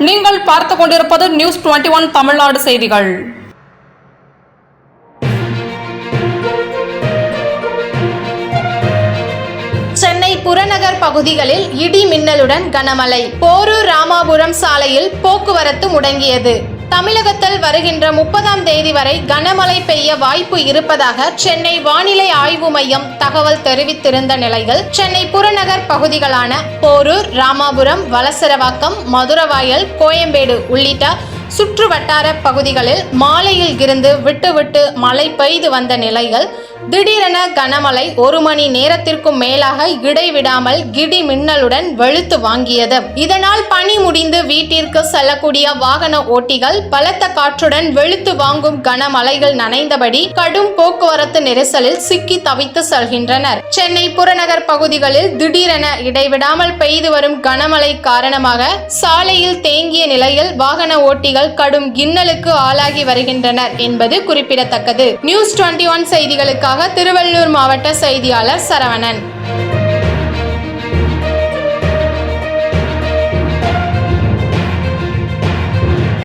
நீங்கள் பார்த்துக் கொண்டிருப்பது நியூஸ் 21 தமிழ்நாடு செய்திகள். சென்னை புறநகர் பகுதிகளில் இடி மின்னலுடன் கனமழை. போரூர் ராமாபுரம் சாலையில் போக்குவரத்து முடங்கியது. தமிழகத்தில் வருகின்ற 30ஆம் தேதி வரை கனமழை பெய்ய வாய்ப்பு இருப்பதாக சென்னை வானிலை ஆய்வு மையம் தகவல் தெரிவித்திருந்த நிலையில் சென்னை புறநகர் பகுதிகளான போரூர், ராமாபுரம், வலசரவாக்கம், மதுரவாயல், கோயம்பேடு உள்ளிட்ட சுற்று வட்டார பகுதிகளில் மாலையில் இருந்து விட்டு மழை பெய்து வந்த நிலையில் திடீரென கனமழை 1 மணி நேரத்திற்கும் மேலாக இடைவிடாமல் இடி மின்னலுடன் வெளுத்து வாங்கியது. இதனால் பணி முடிந்து வீட்டிற்கு செல்லக்கூடிய வாகன ஓட்டிகள் பலத்த காற்றுடன் வெளுத்து வாங்கும் கனமழைகள் நனைந்தபடி கடும் போக்குவரத்து நெரிசலில் சிக்கி தவித்து செல்கின்றனர். சென்னை புறநகர் பகுதிகளில் திடீரென இடைவிடாமல் பெய்து வரும் கனமழை காரணமாக சாலையில் தேங்கிய நிலையில் வாகன ஓட்டிகள் கடும் இன்னலுக்கு ஆளாகி வருகின்றனர் என்பது குறிப்பிடத்தக்கது. நியூஸ் 21 செய்திகளுக்காக திருவள்ளூர் மாவட்ட செய்தியாளர் சரவணன்.